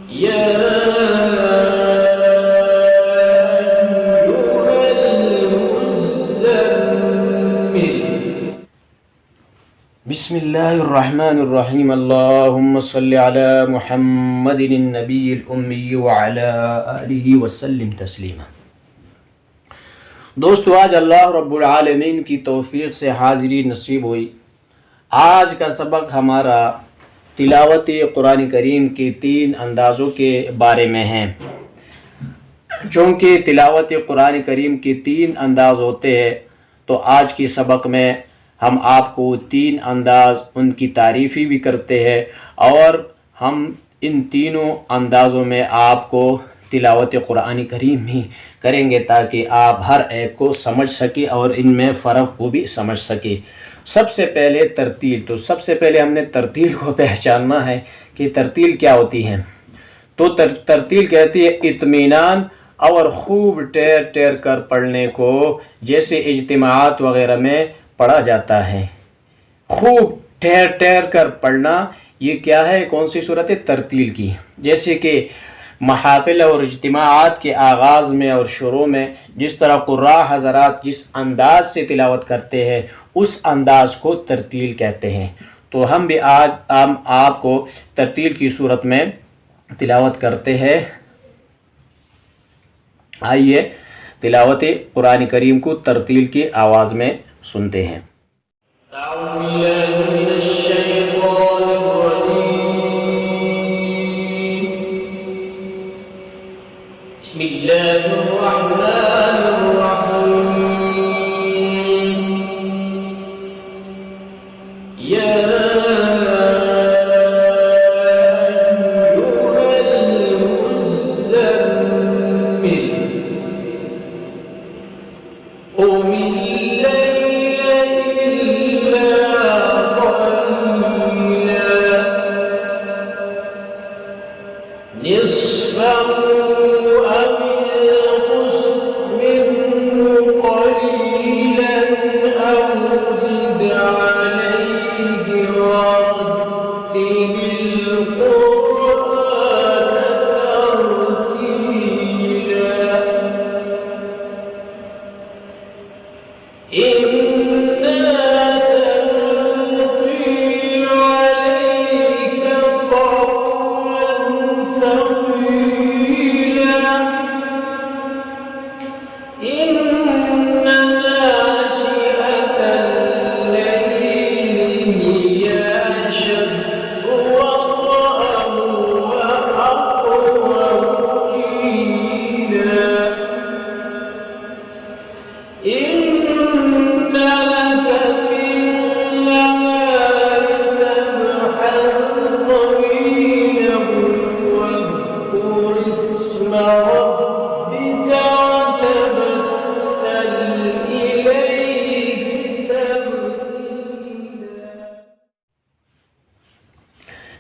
या अय्युहल मुज़्ज़म्मिल। बिस्मिल्लाहिर्रहमानिर्रहीम। अल्लाहुम्मा सल्लि अला मुहम्मदिन नबिय्यिल उम्मी व अला आलिहि वसल्लिम तस्लीमा। दोस्तों, आज अल्लाह रब्बुल आलमीन की तौफीक से हाज़िरी नसीब हुई। आज का सबक हमारा तिलावत कुरान करीम के 3 अंदाज़ों के बारे में है। चूँकि तिलावत कुरान करीम के 3 अंदाज़ होते हैं, तो आज के सबक में हम आपको 3 अंदाज़ उनकी तारीफ़ी भी करते हैं और हम इन तीनों अंदाज़ों में आपको तिलावत कुरान करीम ही करेंगे ताकि आप हर एक को समझ सके और इनमें फ़र्क को भी समझ सके। सबसे पहले तरतील। तो सबसे पहले हमने तरतील को पहचानना है कि तरतील क्या होती है। तो तरतील कहती है इत्मीनान और खूब टेर टेर कर पढ़ने को, जैसे इज्तिमाआत वगैरह में पढ़ा जाता है। खूब ठहर ठहर कर पढ़ना, ये क्या है, कौन सी सूरत है, तरतील की। जैसे कि महफ़िल और इज्तिमाआत के आगाज़ में और शुरू में जिस तरह क़ुर्रा हज़रात जिस अंदाज़ से तिलावत करते हैं, उस अंदाज़ को तरतील कहते हैं। तो हम भी आज आपको तरतील की सूरत में तिलावत करते हैं। आइए तिलावत कुरान करीम को तरतील की आवाज़ में सुनते हैं।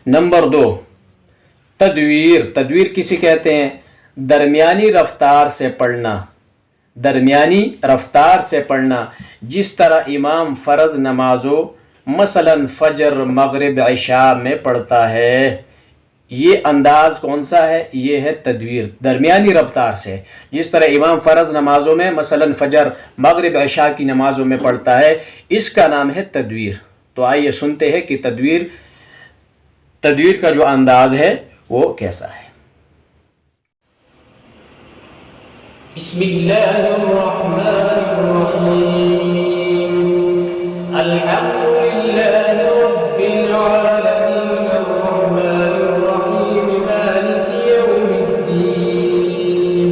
नंबर 2, तदवीर। तदवीर किसे कहते हैं? दरमियानी रफ्तार से पढ़ना। दरमियानी रफ्तार से पढ़ना, जिस तरह इमाम फ़र्ज़ नमाज़ों मसलन फ़जर मगरिब इशा में पढ़ता है। ये अंदाज़ कौन सा है? ये है तदवीर। दरमियानी रफ्तार से जिस तरह इमाम फ़र्ज़ नमाज़ों में मसलन फ़जर मगरिब इशा की नमाज़ों में पढ़ता है, इसका नाम है तदवीर। तो आइए सुनते हैं कि तदवीर का जो अंदाज़ है वो कैसा है। बिस्मिल्लाहिर्रहमानिर्रहीम। अल्हम्दुलिल्लाहि रब्बिल आलमीन अर्रहमानिर्रहीम मालिकि यौमिद्दीन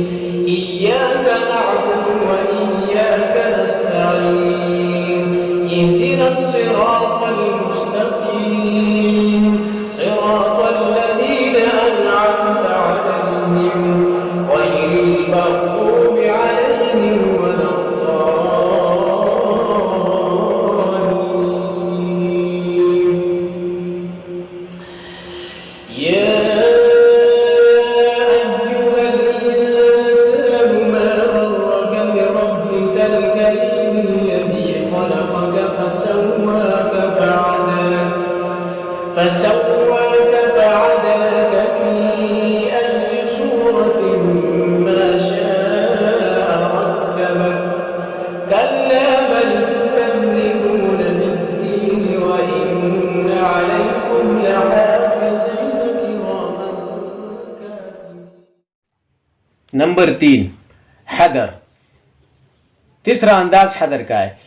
इय्याका नअबुदु व इय्याका नस्तईन इहदिनस सिरातल मुस्तकीम सिरातल लज़ीना अन'अमता अलैहिम गैरिल मग़दूबि अलैहिम वलद्दाल्लीन। नंबर 3 हदर। तीसरा अंदाज हदर का है।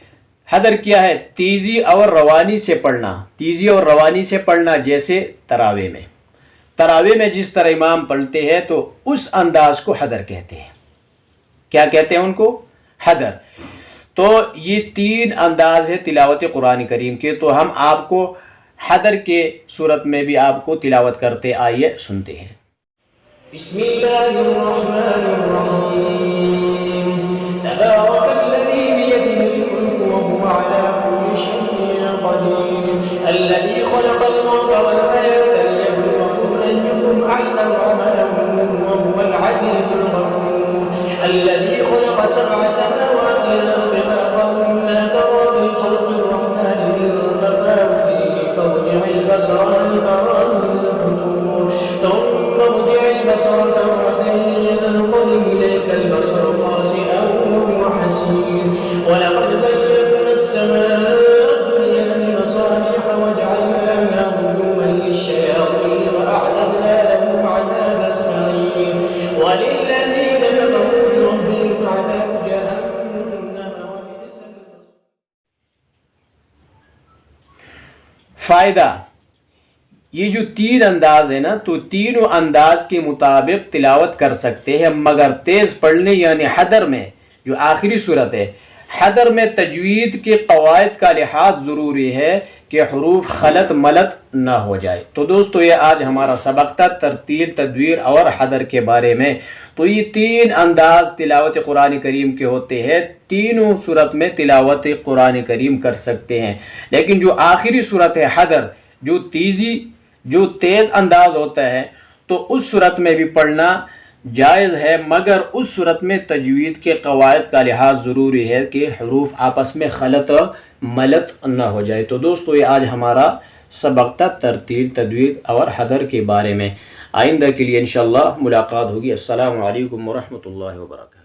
हदर क्या है? तेज़ी और रवानी से पढ़ना, तेज़ी और रवानी से पढ़ना। जैसे तरावे में जिस तरह इमाम पढ़ते हैं तो उस अंदाज को हदर कहते हैं। क्या कहते हैं उनको? हदर। तो ये 3 अंदाज है तिलावत कुरान करीम के। तो हम आपको हदर के सूरत में भी आपको तिलावत करते, आइए सुनते हैं। फ़ायदा, ये जो 3 अंदाज है ना, तो तीनों अंदाज के मुताबिक तिलावत कर सकते हैं, मगर तेज़ पढ़ने यानी हदर में, जो आखिरी सूरत है, हदर में तजवीद के कवायद का लिहाज ज़रूरी है कि हरूफ खलत मलत ना हो जाए। तो दोस्तों ये आज हमारा सबक था तरतील, तदवीर और हदर के बारे में। तो ये 3 अंदाज तिलावत कुरान करीम के होते हैं, तीनों सूरत में तिलावत कुरान करीम कर सकते हैं। लेकिन जो आखिरी सूरत है हदर, जो तेज़ अंदाज होता है, तो उस सूरत में भी पढ़ना जायज़ है, मगर उस सूरत में तजवीद के कवायद का लिहाज ज़रूरी है कि हरूफ आपस में खलत मलत न हो जाए। तो दोस्तों ये आज हमारा सबक था तरतील, तदवीर और हदर के बारे में। आइंदा के लिए इंशाअल्लाह मुलाकात होगी। अस्सलामु अलैकुम व रहमतुल्लाहि व बरकातहू।